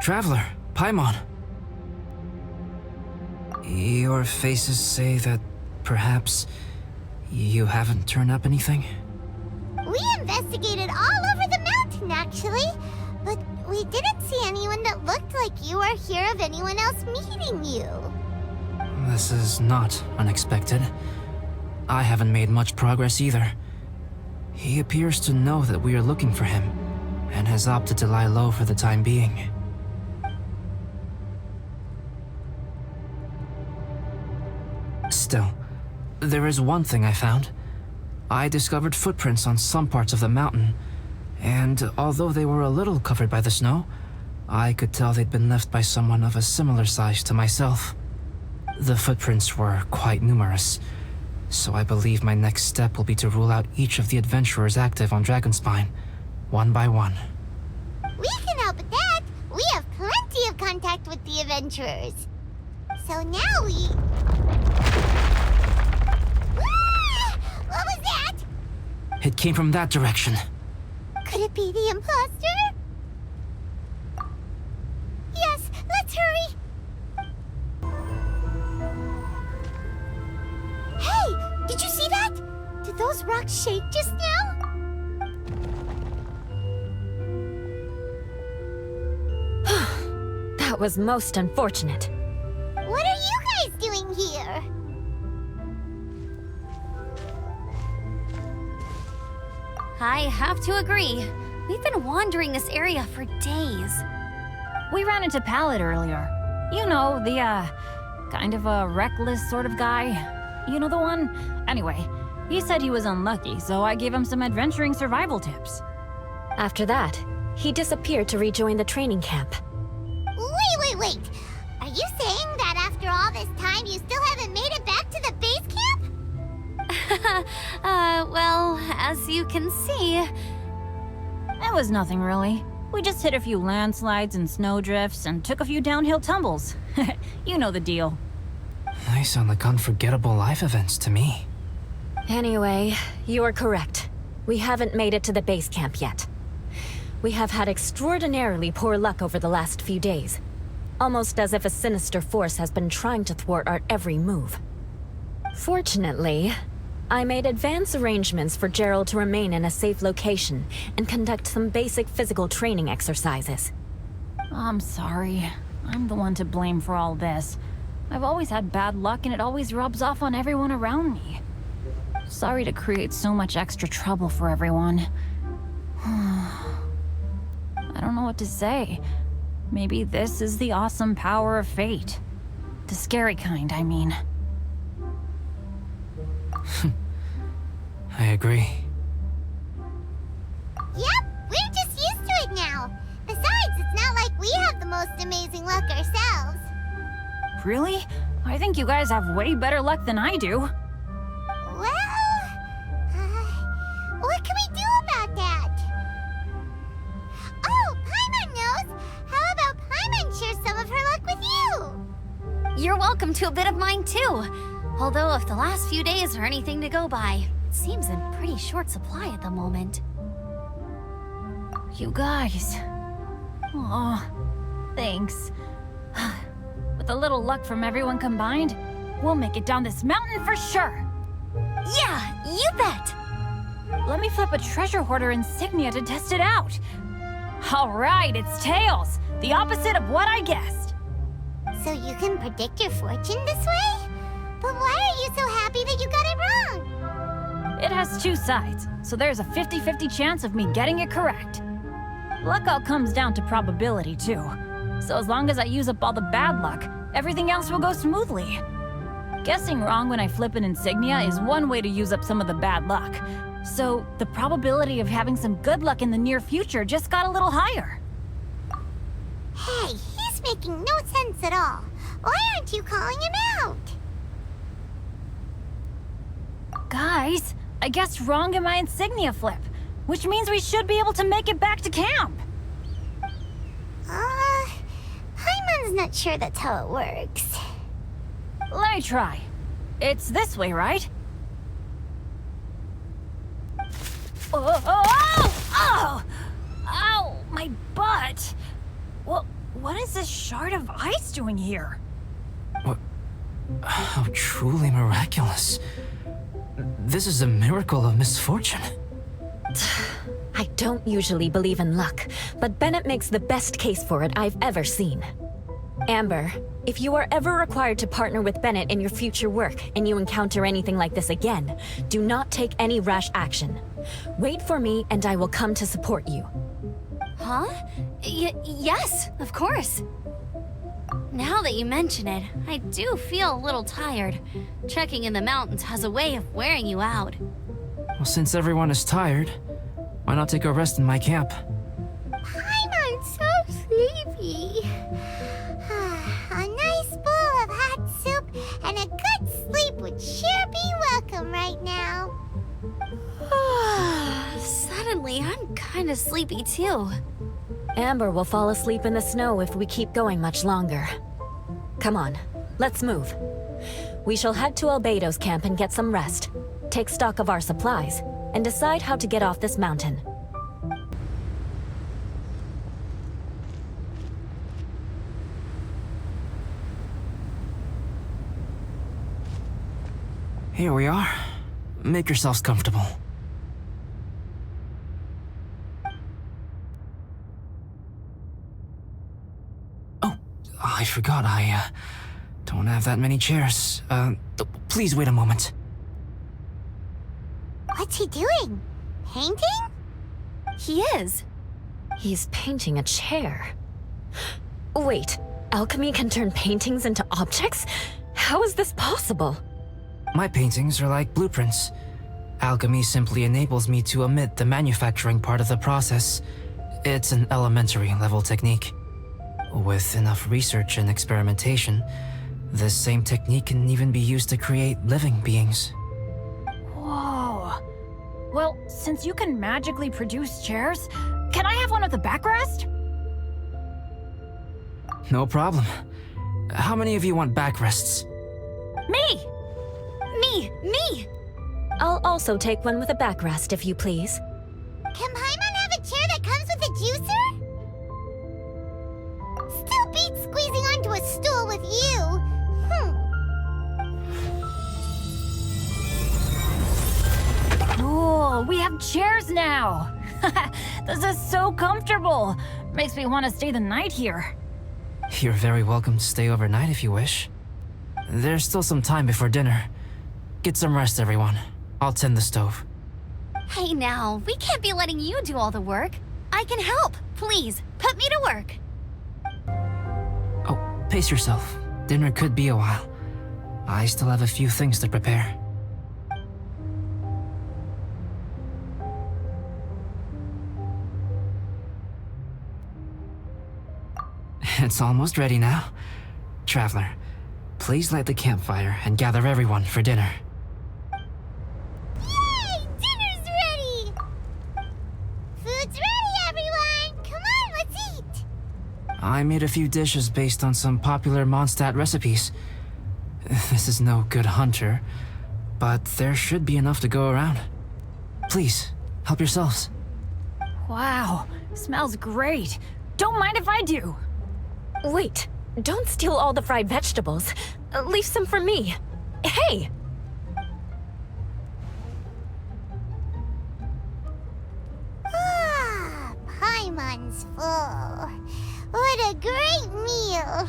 Traveler, Paimon. Your faces say that perhaps you haven't turned up anything? We investigated all over the mountain, actually. But we didn't see anyone that looked like you or hear of anyone else meeting you. This is not unexpected. I haven't made much progress either. He appears to know that we are looking for him, and has opted to lie low for the time being. Still, there is one thing I found. I discovered footprints on some parts of the mountain, and although they were a little covered by the snow, I could tell they'd been left by someone of a similar size to myself. The footprints were quite numerous, so I believe my next step will be to rule out each of the adventurers active on Dragonspine, one by one. We can help with that. We have plenty of contact with the adventurers. So now we... Ah! What was that? It came from that direction. Could it be the imposter? Yes, let's hurry. Hey, did you see that? Did those rocks shake just now? That was most unfortunate. What are you guys doing here? I have to agree. We've been wandering this area for days. We ran into Pallet earlier. You know, the, kind of a reckless sort of guy. You know the one? Anyway, he said he was unlucky, so I gave him some adventuring survival tips. After that, he disappeared to rejoin the training camp. Wait. Are you saying that after all this time you still haven't made it back to the base camp? Well, as you can see... It was nothing really. We just hit a few landslides and snowdrifts and took a few downhill tumbles. You know the deal. They sound like unforgettable life events to me. Anyway, you are correct. We haven't made it to the base camp yet. We have had extraordinarily poor luck over the last few days. Almost as if a sinister force has been trying to thwart our every move. Fortunately, I made advance arrangements for Gerald to remain in a safe location and conduct some basic physical training exercises. I'm sorry. I'm the one to blame for all this. I've always had bad luck and it always rubs off on everyone around me. Sorry to create so much extra trouble for everyone. I don't know what to say. Maybe this is the awesome power of fate. The scary kind, I mean. I agree. Yep, we're just used to it now. Besides, it's not like we have the most amazing luck ourselves. Really? I think you guys have way better luck than I do. Well, what can we do about that? Oh, Paimon knows! How about Paimon share some of her luck with you? You're welcome to a bit of mine too. Although if the last few days are anything to go by, it seems in pretty short supply at the moment. You guys. Aw, thanks. With a little luck from everyone combined, we'll make it down this mountain for sure. Yeah, you bet! Let me flip a treasure hoarder insignia to test it out. All right, it's tails. The opposite of what I guessed. So you can predict your fortune this way? But why are you so happy that you got it wrong? It has two sides, so there's a 50-50 chance of me getting it correct. Luck all comes down to probability, too. So as long as I use up all the bad luck, everything else will go smoothly. Guessing wrong when I flip an insignia is one way to use up some of the bad luck. So the probability of having some good luck in the near future just got a little higher. Hey, he's making no sense at all. Why aren't you calling him out? Guys, I guessed wrong in my insignia flip, which means we should be able to make it back to camp. Paimon's not sure that's how it works. Let me try. It's this way, right? Oh! Ow! My butt! What is this shard of ice doing here? What? How truly miraculous. This is a miracle of misfortune. I don't usually believe in luck, but Bennett makes the best case for it I've ever seen. Amber, if you are ever required to partner with Bennett in your future work and you encounter anything like this again, do not take any rash action. Wait for me and I will come to support you. Huh? Yes, of course. Now that you mention it, I do feel a little tired. Trekking in the mountains has a way of wearing you out. Well, since everyone is tired, why not take a rest in my camp? I'm so sleepy. A nice bowl of hot soup and a good sleep would sure be welcome right now. Suddenly, I'm kinda sleepy too. Amber will fall asleep in the snow if we keep going much longer. Come on, let's move. We shall head to Albedo's camp and get some rest, take stock of our supplies, and decide how to get off this mountain. Here we are. Make yourselves comfortable. Oh, I forgot I don't have that many chairs. Please wait a moment. What's he doing? Painting? He is. He's painting a chair. Wait, alchemy can turn paintings into objects? How is this possible? My paintings are like blueprints. Alchemy simply enables me to omit the manufacturing part of the process. It's an elementary level technique. With enough research and experimentation, this same technique can even be used to create living beings. Whoa. Well, since you can magically produce chairs, can I have one with a backrest? No problem. How many of you want backrests? Me! Me! I'll also take one with a backrest, if you please. Can Paimon have a chair that comes with a juicer? Still beats squeezing onto a stool with you. Cool, we have chairs now. This is so comfortable. Makes me want to stay the night here. You're very welcome to stay overnight if you wish. There's still some time before dinner. Get some rest, everyone. I'll tend the stove. Hey now, we can't be letting you do all the work. I can help. Please, put me to work. Oh, pace yourself. Dinner could be a while. I still have a few things to prepare. It's almost ready now. Traveler, please light the campfire and gather everyone for dinner. Yay! Dinner's ready! Food's ready, everyone! Come on, let's eat! I made a few dishes based on some popular Mondstadt recipes. This is no good hunter, but there should be enough to go around. Please, help yourselves. Wow, smells great. Don't mind if I do. Wait, don't steal all the fried vegetables. Leave some for me. Hey! Paimon's full. What a great meal!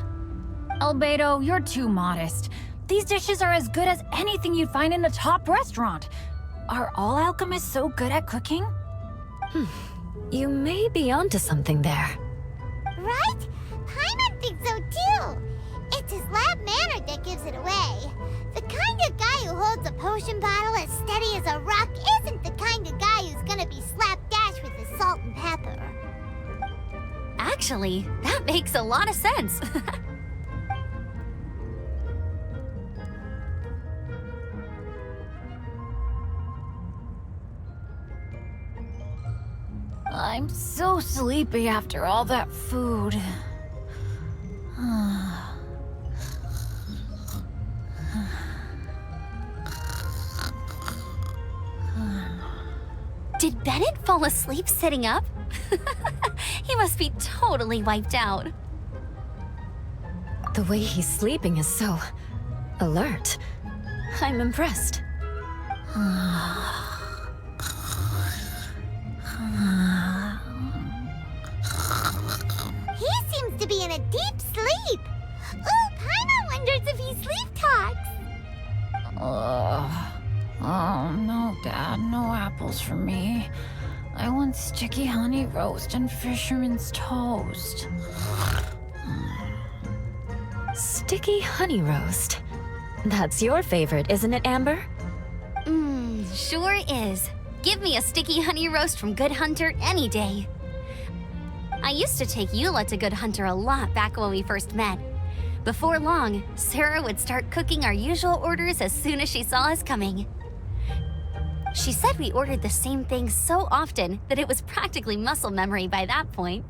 Albedo, you're too modest. These dishes are as good as anything you'd find in a top restaurant. Are all alchemists so good at cooking? You may be onto something there. Right? Paimon thinks so too! It's his lab manner that gives it away. The kind of guy who holds a potion bottle as steady as a rock isn't the kind of guy who's gonna be slapdash with his salt and pepper. Actually, that makes a lot of sense. I'm so sleepy after all that food. Did Bennett fall asleep sitting up? He must be totally wiped out. The way he's sleeping is so alert. I'm impressed. He seems to be in a deep sleep. Ooh, Paimon wonders if he sleep talks. Oh, no, Dad, no apples for me. I want sticky honey roast and fisherman's toast. Sticky honey roast. That's your favorite, isn't it, Amber? Sure is. Give me a sticky honey roast from Good Hunter any day. I used to take Eula to Good Hunter a lot back when we first met. Before long, Sarah would start cooking our usual orders as soon as she saw us coming. She said we ordered the same thing so often that it was practically muscle memory by that point.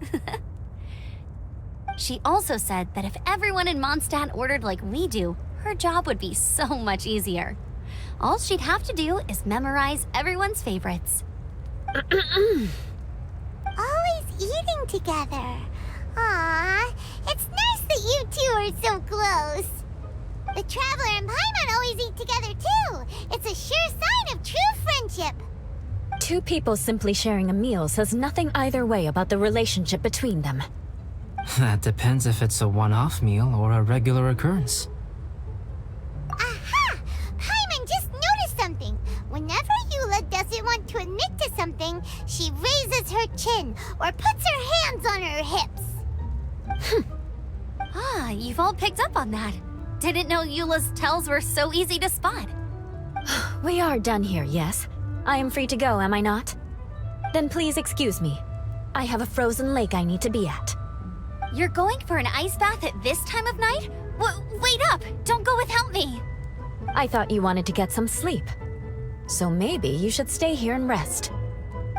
She also said that if everyone in Mondstadt ordered like we do, her job would be so much easier. All she'd have to do is memorize everyone's favorites. Always eating together. Aww, it's nice that you two are so close. The Traveler and Paimon always eat together too. It's a sure sign of true friendship. Two people simply sharing a meal says nothing either way about the relationship between them. That depends if it's a one-off meal or a regular occurrence. Aha! Paimon just noticed something. Whenever Eula doesn't want to admit to something, she raises her chin or puts her hands on her hips. Ah, you've all picked up on that. Didn't know Eula's tells were so easy to spot. We are done here, yes? I am free to go, am I not? Then please excuse me. I have a frozen lake I need to be at. You're going for an ice bath at this time of night? Wait up! Don't go without me! I thought you wanted to get some sleep. So maybe you should stay here and rest.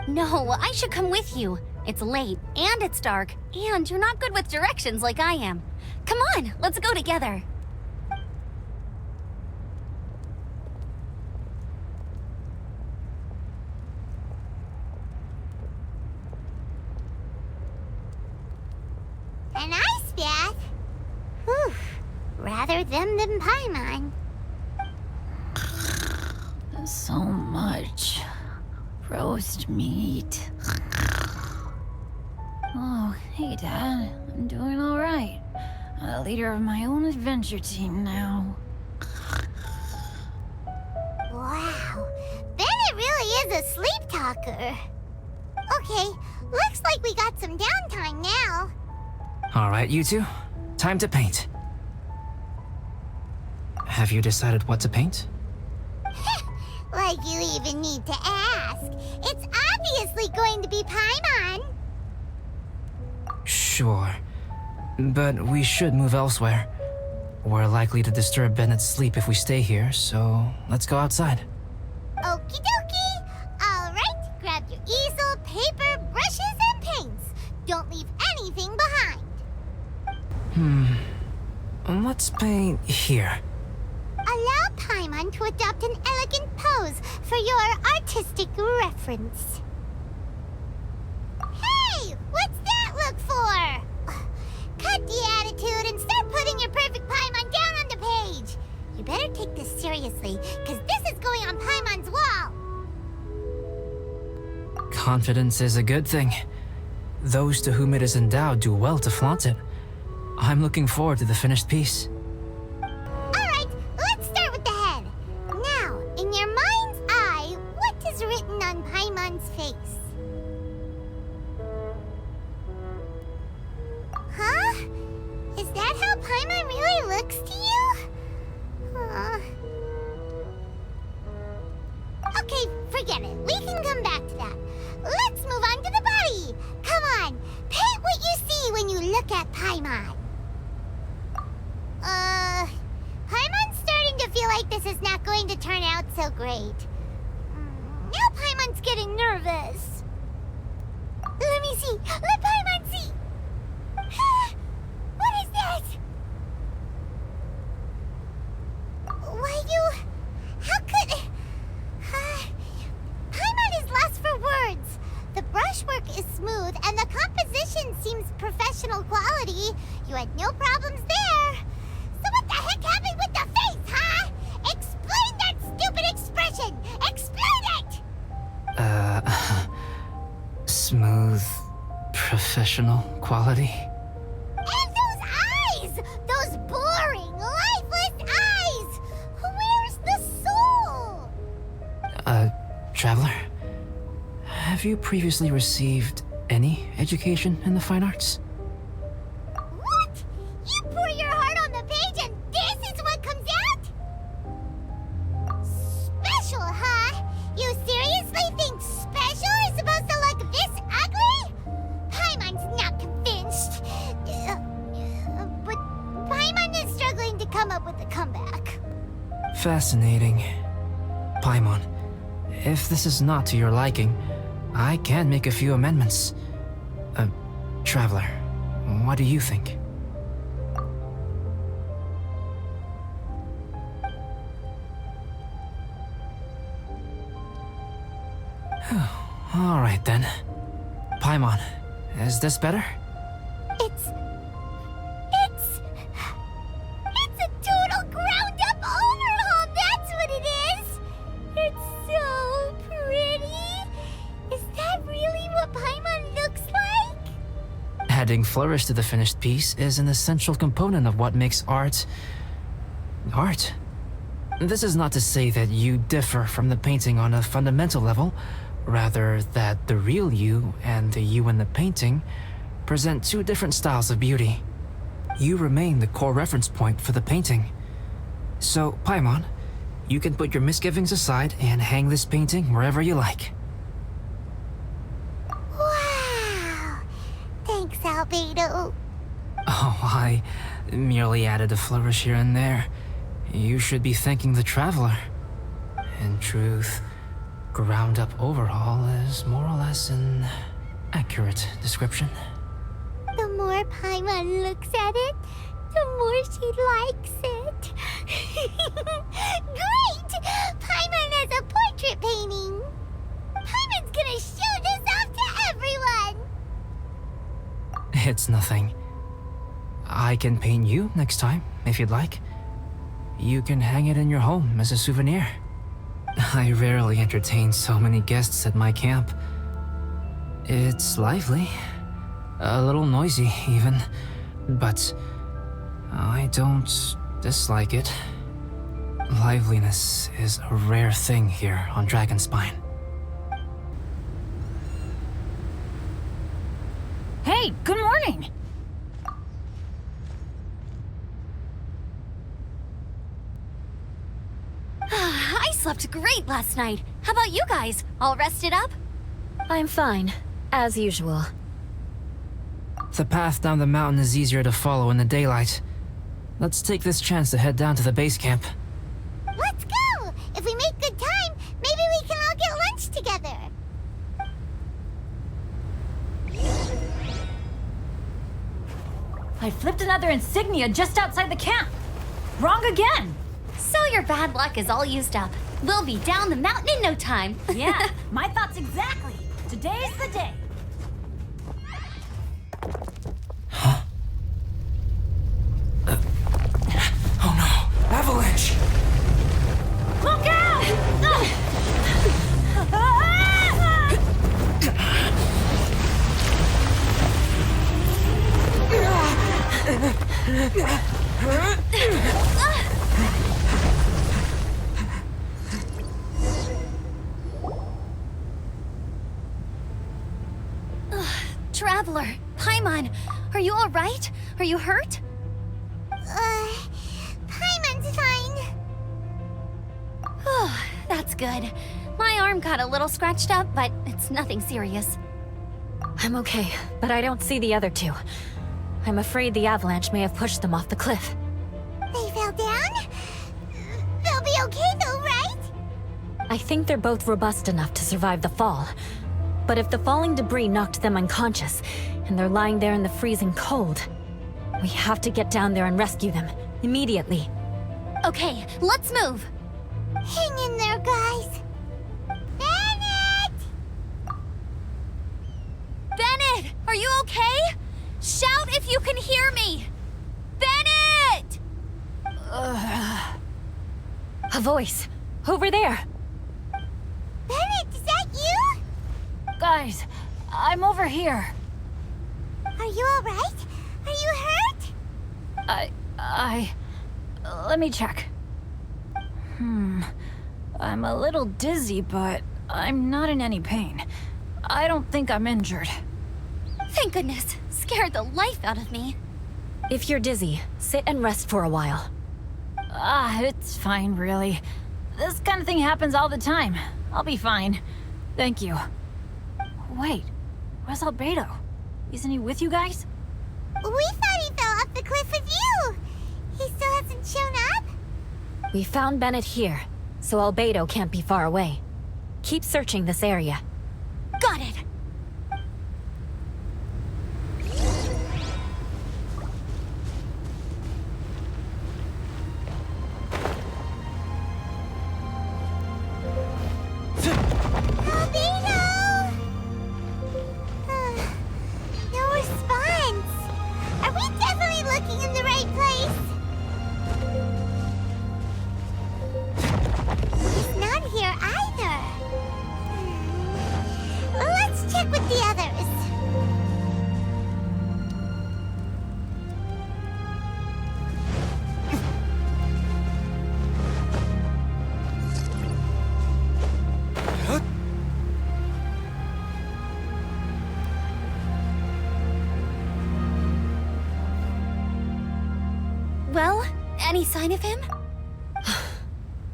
No, I should come with you. It's late, and it's dark, and you're not good with directions like I am. Come on, let's go together. An ice bath? Whew. Rather them than Paimon. So much roast meat. Oh, hey, Dad. I'm doing all right. I'm the leader of my own adventure team now. Wow, Bennett really is a sleep talker. Okay, looks like we got some downtime now. All right, you two. Time to paint. Have you decided what to paint? Like you even need to ask. It's obviously going to be Paimon. Sure. But we should move elsewhere. We're likely to disturb Bennett's sleep if we stay here, so let's go outside. Okie dokie. All right, grab your easel, paper, brushes, and paints. Don't leave anything behind. Let's paint here. Allow Paimon to adopt an elegant pose for your artistic reference. Hey, what's that look for? Cut the attitude and start putting your perfect Paimon down on the page. You better take this seriously, because this is going on Paimon's wall. Confidence is a good thing. Those to whom it is endowed do well to flaunt it. I'm looking forward to the finished piece. Alright, let's start with the head. Now, in your mind's eye, what is written on Paimon's face? Huh? Is that how Paimon really looks to you? Okay, forget it. We can come back to that. Let's move on to the body. Come on, paint what you see when you look at Paimon. Paimon's starting to feel like this is not going to turn out so great. Now Paimon's getting nervous. Let me see. Let Paimon see. What is that? Why you... How could... Paimon is lost for words. The brushwork is smooth and the composition seems professional quality. You had no problems there. professional quality. And those eyes! Those boring, lifeless eyes! Where's the soul? Traveler, have you previously received any education in the fine arts? What? You pour your heart on the page and this is what comes out? Special, huh? You seriously think special is supposed to look this ugly? Paimon's not convinced. But Paimon is struggling to come up with a comeback. Fascinating. Paimon, if this is not to your liking, I can make a few amendments. Traveler, what do you think? All right then. Paimon, is this better? It's a total ground-up overhaul, that's what it is! It's so pretty! Is that really what Paimon looks like? Adding flourish to the finished piece is an essential component of what makes art... art. This is not to say that you differ from the painting on a fundamental level, rather that the real you and the you in the painting present two different styles of beauty. You remain the core reference point for the painting. So, Paimon, you can put your misgivings aside and hang this painting wherever you like. Wow! Thanks, Albedo. Oh, I merely added a flourish here and there. You should be thanking the traveler. In truth, ground-up overhaul is more or less an accurate description. The more Paimon looks at it, the more she likes it. Great! Paimon has a portrait painting. Paimon's gonna show this off to everyone. It's nothing. I can paint you next time, if you'd like. You can hang it in your home as a souvenir. I rarely entertain so many guests at my camp. It's lively. A little noisy, even. But I don't dislike it. Liveliness is a rare thing here on Dragonspine. Hey, good morning! I slept great last night. How about you guys? All rested up? I'm fine, as usual. The path down the mountain is easier to follow in the daylight. Let's take this chance to head down to the base camp. Let's go! If we make good time, maybe we can all get lunch together. I flipped another insignia just outside the camp. Wrong again! So your bad luck is all used up. We'll be down the mountain in no time. Yeah, my thoughts exactly. Today's the day. Oh no! Avalanche! Look out! Traveler, Paimon, are you all right? Are you hurt? Paimon's fine. Oh, that's good. My arm got a little scratched up, but it's nothing serious. I'm okay, but I don't see the other two. I'm afraid the avalanche may have pushed them off the cliff. They fell down? They'll be okay though, right? I think they're both robust enough to survive the fall. But if the falling debris knocked them unconscious, and they're lying there in the freezing cold, we have to get down there and rescue them, immediately. Okay, let's move. Hang in there, guys. Bennett! Bennett, are you okay? Shout if you can hear me! Bennett! A voice! Over there! Bennett, is that you? Guys, I'm over here. Are you alright? Are you hurt? Let me check. I'm a little dizzy, but I'm not in any pain. I don't think I'm injured. Thank goodness. Scared the life out of me. If you're dizzy, sit and rest for a while. It's fine, really. This kind of thing happens all the time. I'll be fine. Thank you. Wait, where's Albedo? Isn't he with you guys? We thought he fell off the cliff with you. He still hasn't shown up? We found Bennett here, so Albedo can't be far away. Keep searching this area. Got it. No response. Are we definitely looking in the right place? He's not here either. Well, let's check with the others. Well, any sign of him?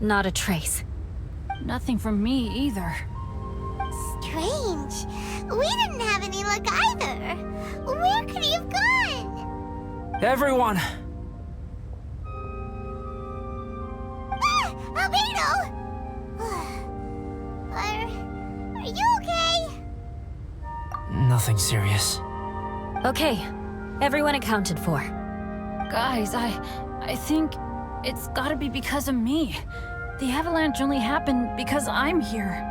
Not a trace. Nothing from me either. Strange. We didn't have any luck either. Where could he have gone? Everyone! Albedo! Are you okay? Nothing serious. Okay, everyone accounted for. Guys, I think it's gotta be because of me. The avalanche only happened because I'm here.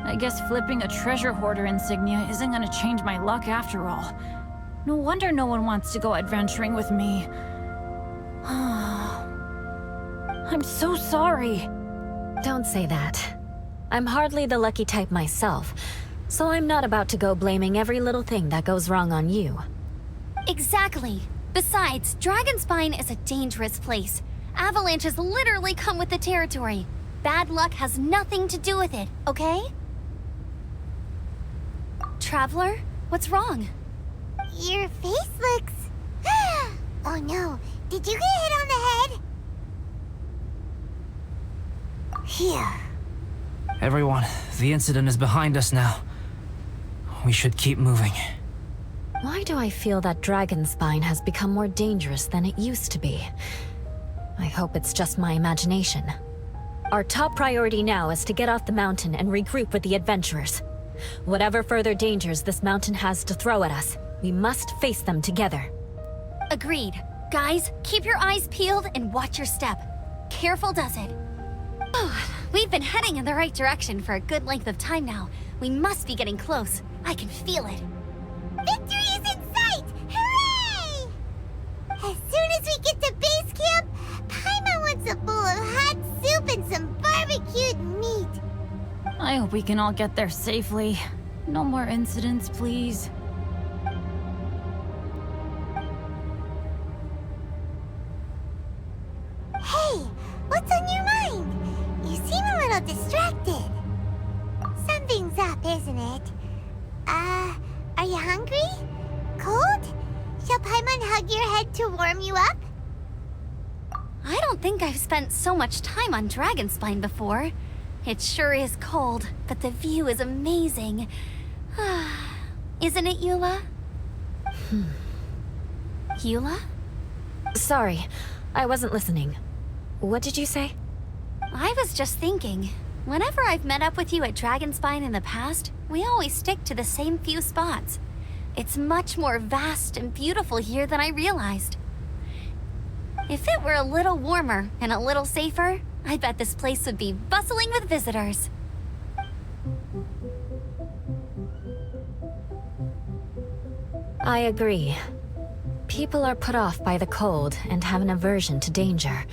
I guess flipping a treasure hoarder insignia isn't gonna change my luck after all. No wonder no one wants to go adventuring with me. I'm so sorry. Don't say that. I'm hardly the lucky type myself, so I'm not about to go blaming every little thing that goes wrong on you. Exactly. Besides, Dragonspine is a dangerous place. Avalanches literally come with the territory. Bad luck has nothing to do with it, okay? Traveler, what's wrong? Your face looks... Oh no, did you get hit on the head? Here. Everyone, the incident is behind us now. We should keep moving. Why do I feel that Dragonspine has become more dangerous than it used to be? I hope it's just my imagination. Our top priority now is to get off the mountain and regroup with the adventurers. Whatever further dangers this mountain has to throw at us, we must face them together. Agreed. Guys, keep your eyes peeled and watch your step. Careful does it. We've been heading in the right direction for a good length of time now. We must be getting close. I can feel it. Victory is in sight! Hooray! As soon as we get to base camp, Paimon wants a bowl of hot soup and some barbecued meat. I hope we can all get there safely. No more incidents, please. Hey, what's on your mind? You seem a little distracted. Something's up, isn't it? Are you hungry? Cold? Shall Paimon hug your head to warm you up? I don't think I've spent so much time on Dragonspine before. It sure is cold, but the view is amazing. Isn't it, Eula? Eula? Sorry, I wasn't listening. What did you say? I was just thinking. Whenever I've met up with you at Dragonspine in the past, we always stick to the same few spots. It's much more vast and beautiful here than I realized. If it were a little warmer and a little safer, I bet this place would be bustling with visitors. I agree. People are put off by the cold and have an aversion to danger.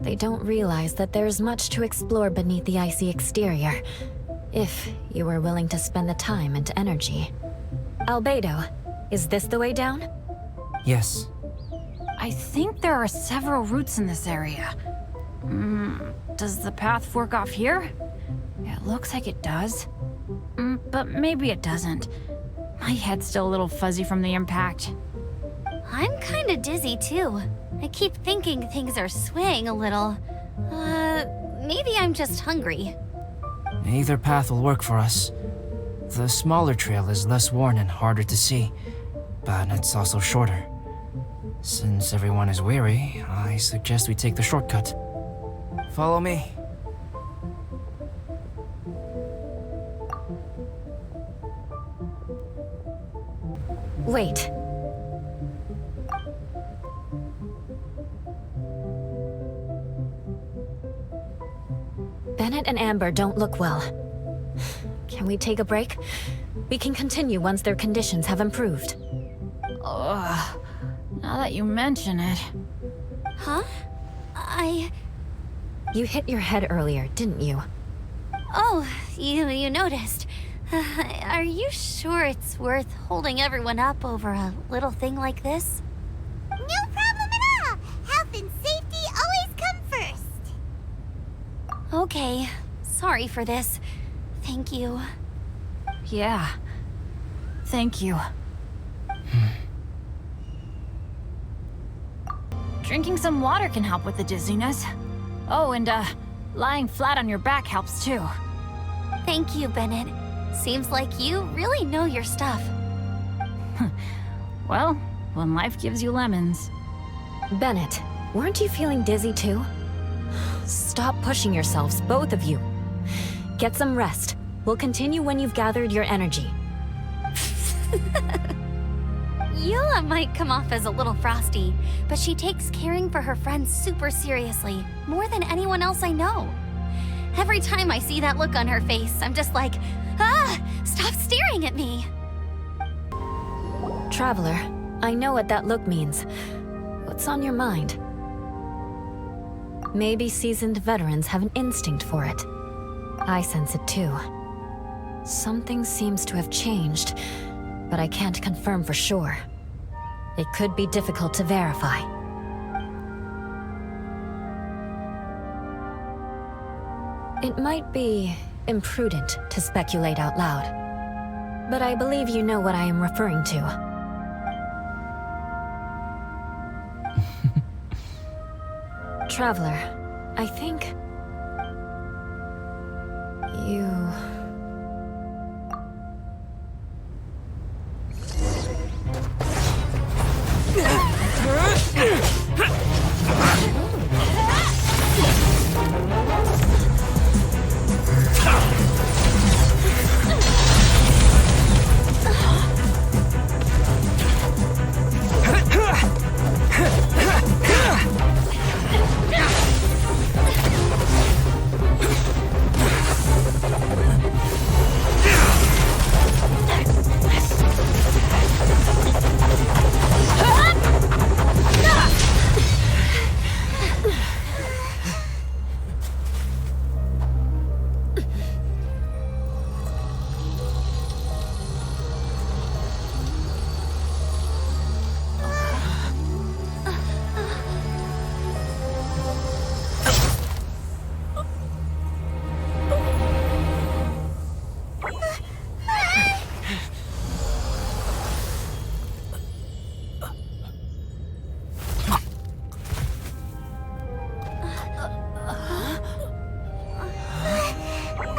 They don't realize that there's much to explore beneath the icy exterior, if you were willing to spend the time and energy. Albedo, Is this the way down? Yes. I think there are several routes in this area. Does the path fork off here? It looks like it does. But maybe it doesn't. My head's still a little fuzzy from the impact. I'm kinda dizzy too. I keep thinking things are swaying a little. Maybe I'm just hungry. Either path will work for us. The smaller trail is less worn and harder to see, but it's also shorter. Since everyone is weary, I suggest we take the shortcut. Follow me. Wait. Bennett and Amber don't look well. Can we take a break? We can continue once their conditions have improved. Ugh. Now that you mention it. Huh? You hit your head earlier, didn't you? Oh, you noticed. Are you sure it's worth holding everyone up over a little thing like this? No problem at all! Health and safety always come first! Okay. Sorry for this. Thank you. Yeah. Thank you. Drinking some water can help with the dizziness. Oh, and lying flat on your back helps too. Thank you, Bennett. Seems like you really know your stuff. Well, when life gives you lemons. Bennett, weren't you feeling dizzy too? Stop pushing yourselves, both of you. Get some rest. We'll continue when you've gathered your energy. Eula might come off as a little frosty, but she takes caring for her friends super seriously, more than anyone else I know. Every time I see that look on her face, I'm just like, stop staring at me! Traveler, I know what that look means. What's on your mind? Maybe seasoned veterans have an instinct for it. I sense it too. Something seems to have changed, but I can't confirm for sure. It could be difficult to verify. It might be imprudent to speculate out loud, but I believe you know what I am referring to. Traveler, I think... you...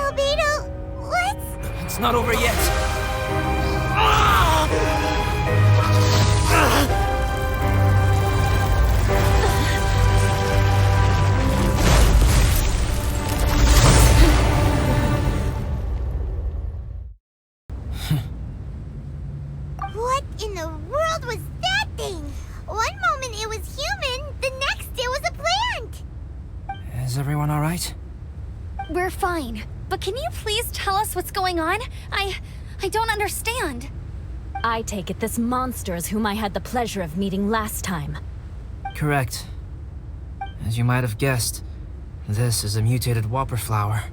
Albedo, what? It's not over yet. What in the world was that thing? One moment it was human, the next it was a plant! Is everyone all right? We're fine, but can you please tell us what's going on? I don't understand. I take it this monster is whom I had the pleasure of meeting last time. Correct. As you might have guessed, this is a mutated whopper flower.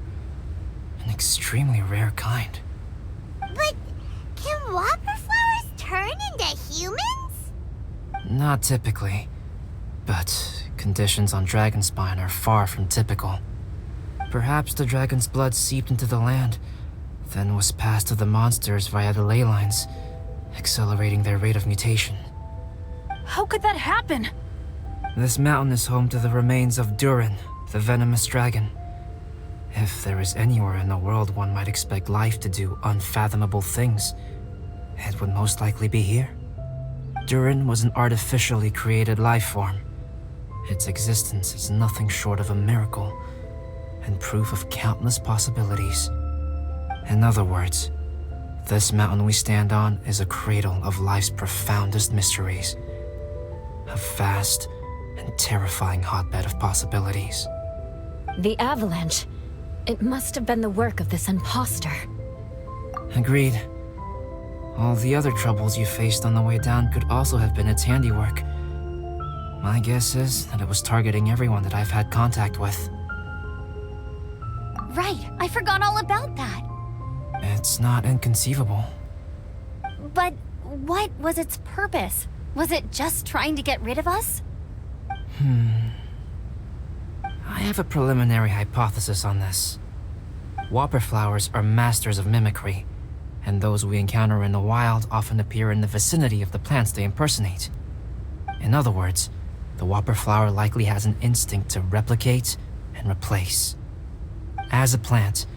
An extremely rare kind. But can whopper flowers turn into to humans? Not typically, but conditions on Dragonspine are far from typical. Perhaps the dragon's blood seeped into the land, then was passed to the monsters via the ley lines, accelerating their rate of mutation. How could that happen? This mountain is home to the remains of Durin, the venomous dragon. If there is anywhere in the world one might expect life to do unfathomable things, it would most likely be here. Durin was an artificially created life form. Its existence is nothing short of a miracle, and proof of countless possibilities. In other words, this mountain we stand on is a cradle of life's profoundest mysteries. A vast and terrifying hotbed of possibilities. The avalanche. It must have been the work of this imposter. Agreed. All the other troubles you faced on the way down could also have been its handiwork. My guess is that it was targeting everyone that I've had contact with. Right, I forgot all about that. It's not inconceivable. But what was its purpose? Was it just trying to get rid of us? I have a preliminary hypothesis on this. Whopper flowers are masters of mimicry, and those we encounter in the wild often appear in the vicinity of the plants they impersonate. In other words, the whopper flower likely has an instinct to replicate and replace. As a plant,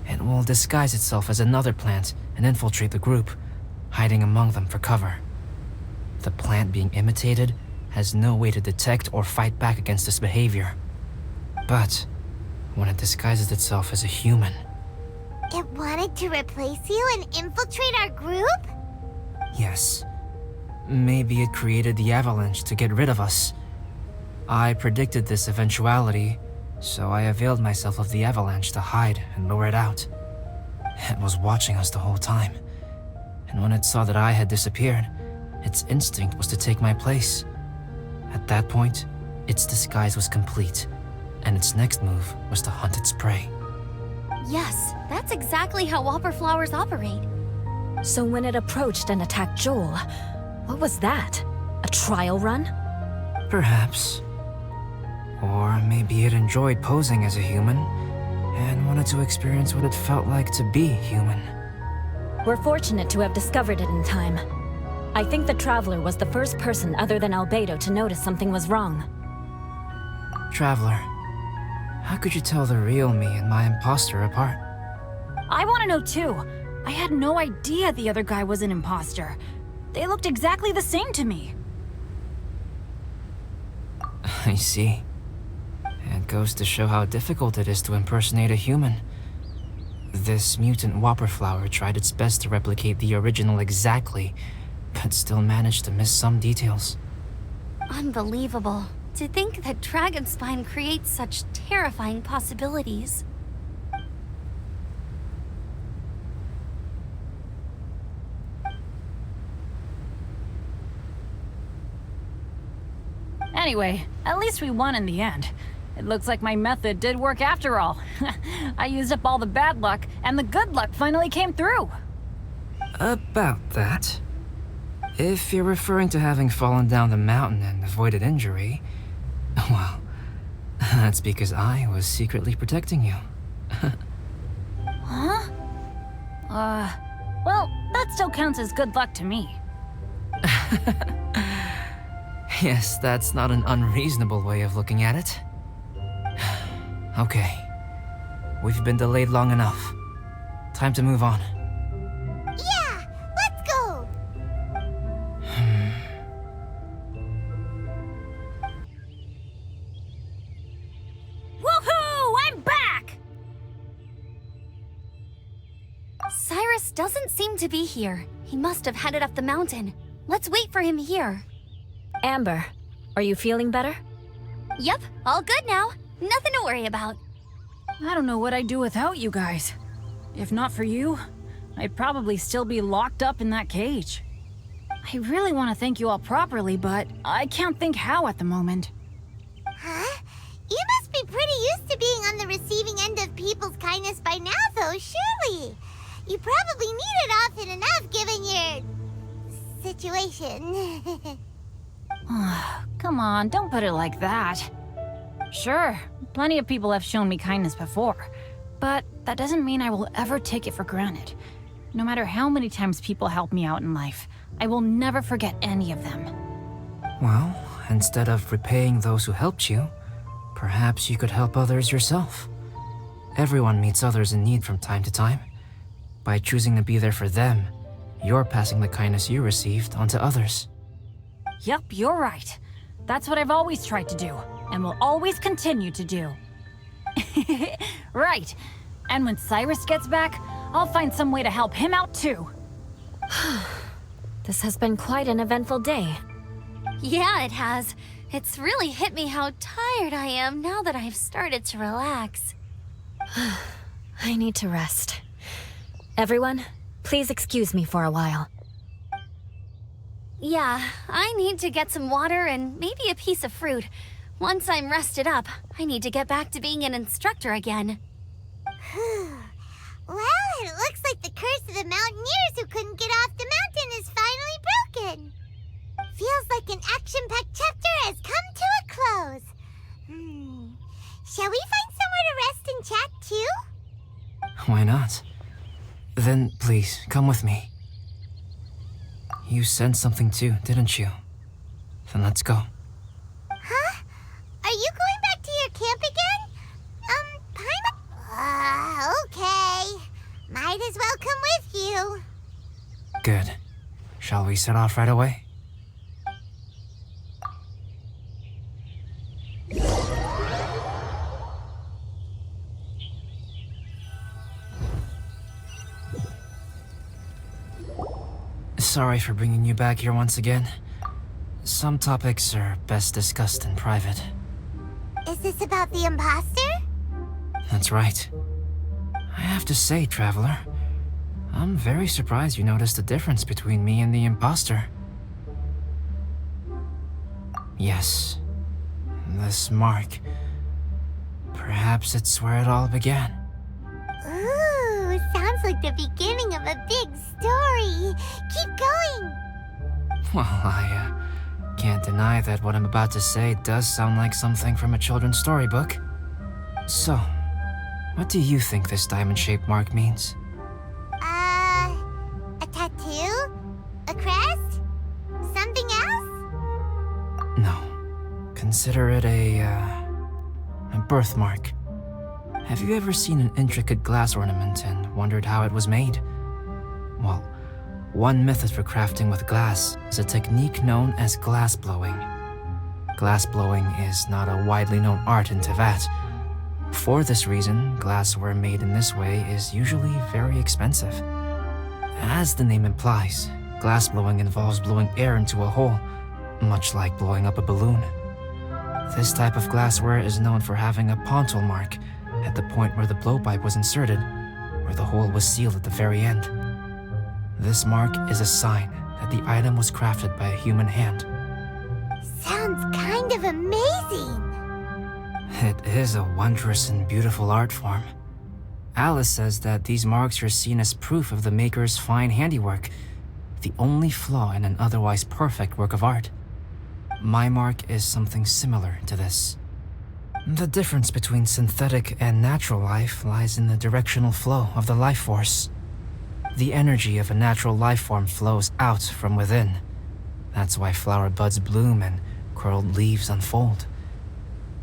it will disguise itself as another plant and infiltrate the group, hiding among them for cover. The plant being imitated has no way to detect or fight back against this behavior. But when it disguises itself as a human... It wanted to replace you and infiltrate our group? Yes. Maybe it created the avalanche to get rid of us. I predicted this eventuality, so I availed myself of the avalanche to hide and lure it out. It was watching us the whole time, and when it saw that I had disappeared, its instinct was to take my place. At that point, its disguise was complete, and its next move was to hunt its prey. Yes, that's exactly how whopper flowers operate. So when it approached and attacked Joel, what was that? A trial run? Perhaps. Or maybe it enjoyed posing as a human, and wanted to experience what it felt like to be human. We're fortunate to have discovered it in time. I think the Traveler was the first person other than Albedo to notice something was wrong. Traveler, how could you tell the real me and my imposter apart? I want to know too. I had no idea the other guy was an imposter. They looked exactly the same to me. I see. It goes to show how difficult it is to impersonate a human. This mutant whopper flower tried its best to replicate the original exactly, but still managed to miss some details. Unbelievable. To think that Dragonspine creates such terrifying possibilities. Anyway, at least we won in the end. It looks like my method did work after all. I used up all the bad luck, and the good luck finally came through. About that. If you're referring to having fallen down the mountain and avoided injury, well, that's because I was secretly protecting you. Huh? Well, that still counts as good luck to me. Yes, that's not an unreasonable way of looking at it. Okay. We've been delayed long enough. Time to move on. Yeah, let's go! Woohoo! I'm back! Cyrus doesn't seem to be here. He must have headed up the mountain. Let's wait for him here. Amber, are you feeling better? Yep, all good now. Nothing to worry about. I don't know what I'd do without you guys. If not for you, I'd probably still be locked up in that cage. I really want to thank you all properly, but I can't think how at the moment. Huh? You must be pretty used to being on the receiving end of people's kindness by now, though, surely. You probably need it often enough given your... situation. Come on, don't put it like that. Sure, plenty of people have shown me kindness before, but that doesn't mean I will ever take it for granted. No matter how many times people help me out in life, I will never forget any of them. Well, instead of repaying those who helped you, perhaps you could help others yourself. Everyone meets others in need from time to time. By choosing to be there for them, you're passing the kindness you received onto others. Yep, you're right. That's what I've always tried to do, and will always continue to do. Right. And when Cyrus gets back, I'll find some way to help him out too. This has been quite an eventful day. Yeah, it has. It's really hit me how tired I am now that I've started to relax. I need to rest. Everyone, please excuse me for a while. Yeah, I need to get some water and maybe a piece of fruit. Once I'm rested up, I need to get back to being an instructor again. Well, it looks like the curse of the mountaineers who couldn't get off the mountain is finally broken. Feels like an action-packed chapter has come to a close. Shall we find somewhere to rest and chat too? Why not? Then please, come with me. You sensed something too, didn't you? Then let's go. Huh? Are you going back to your camp again? Paimon? Okay. Might as well come with you. Good. Shall we set off right away? Sorry for bringing you back here once again. Some topics are best discussed in private. Is this about the imposter? That's right. I have to say, Traveler, I'm very surprised you noticed the difference between me and the imposter. Yes, this mark. Perhaps it's where it all began. Ooh, sounds like the beginning of a big story. Keep going. Well, I can't deny that what I'm about to say does sound like something from a children's storybook. So, what do you think this diamond-shaped mark means? A tattoo? A crest? Something else? No. Consider it a birthmark. Have you ever seen an intricate glass ornament and wondered how it was made? Well, one method for crafting with glass is a technique known as glass blowing. Glass blowing is not a widely known art in Teyvat. For this reason, glassware made in this way is usually very expensive. As the name implies, glass blowing involves blowing air into a hole, much like blowing up a balloon. This type of glassware is known for having a pontal mark at the point where the blowpipe was inserted, where the hole was sealed at the very end. This mark is a sign that the item was crafted by a human hand. Sounds kind of amazing. It is a wondrous and beautiful art form. Alice says that these marks are seen as proof of the maker's fine handiwork, the only flaw in an otherwise perfect work of art. My mark is something similar to this. The difference between synthetic and natural life lies in the directional flow of the life force. The energy of a natural life form flows out from within. That's why flower buds bloom and curled leaves unfold.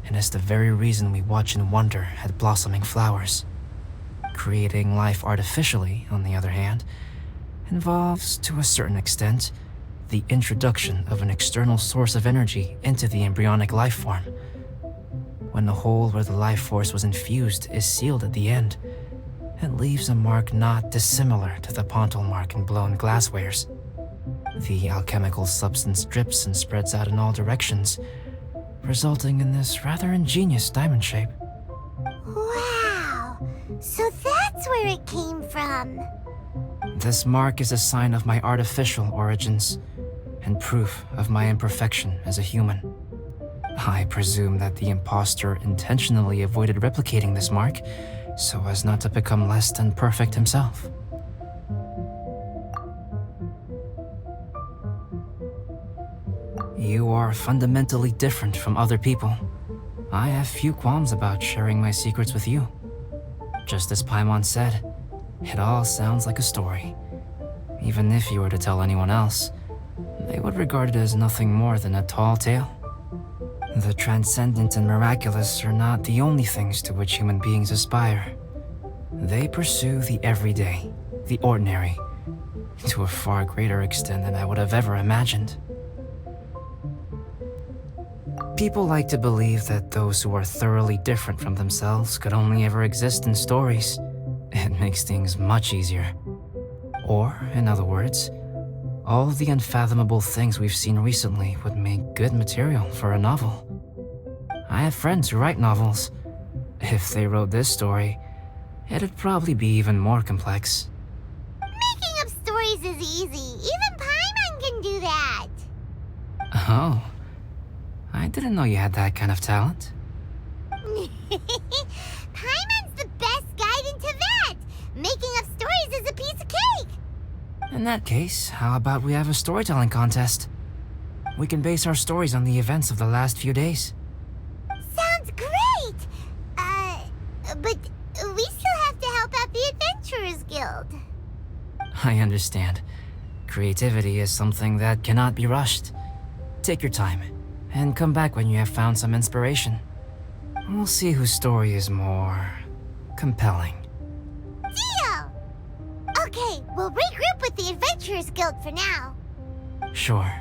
And it's the very reason we watch and wonder at blossoming flowers. Creating life artificially, on the other hand, involves, to a certain extent, the introduction of an external source of energy into the embryonic life form. When the hole where the life force was infused is sealed at the end, it leaves a mark not dissimilar to the pontal mark in blown glasswares. The alchemical substance drips and spreads out in all directions, resulting in this rather ingenious diamond shape. Wow, so that's where it came from. This mark is a sign of my artificial origins, and proof of my imperfection as a human. I presume that the imposter intentionally avoided replicating this mark, so as not to become less than perfect himself. You are fundamentally different from other people. I have few qualms about sharing my secrets with you. Just as Paimon said, it all sounds like a story. Even if you were to tell anyone else, they would regard it as nothing more than a tall tale. The transcendent and miraculous are not the only things to which human beings aspire. They pursue the everyday, the ordinary, to a far greater extent than I would have ever imagined. People like to believe that those who are thoroughly different from themselves could only ever exist in stories. It makes things much easier. Or, in other words, all the unfathomable things we've seen recently would make good material for a novel. I have friends who write novels. If they wrote this story, it'd probably be even more complex. Making up stories is easy. Even Paimon can do that. Oh, I didn't know you had that kind of talent. Paimon's the best guide into that. Making up stories is a piece of cake. In that case, how about we have a storytelling contest? We can base our stories on the events of the last few days. Sounds great. But we still have to help out the Adventurers Guild. I understand. Creativity is something that cannot be rushed. Take your time, and come back when you have found some inspiration. We'll see whose story is more compelling. Deal! Okay, we'll regroup with the Adventurers Guild for now. Sure.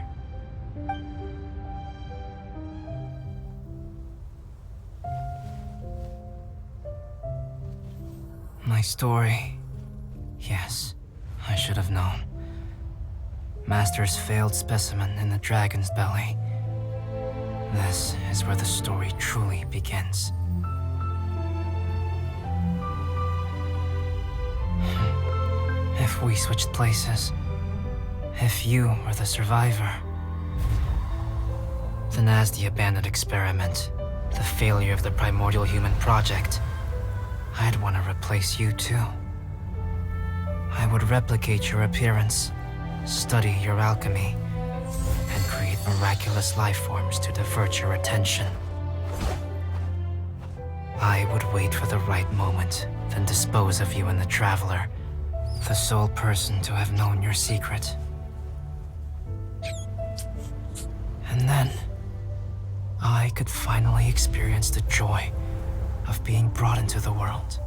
My story. Yes, I should have known. Master's failed specimen in the dragon's belly. This is where the story truly begins. If we switched places, if you were the survivor, then as the abandoned experiment, the failure of the primordial human project, I'd want to replace you too. I would replicate your appearance, study your alchemy, and create miraculous life forms to divert your attention. I would wait for the right moment, then dispose of you in the Traveler, the sole person to have known your secret. And then, I could finally experience the joy of being brought into the world.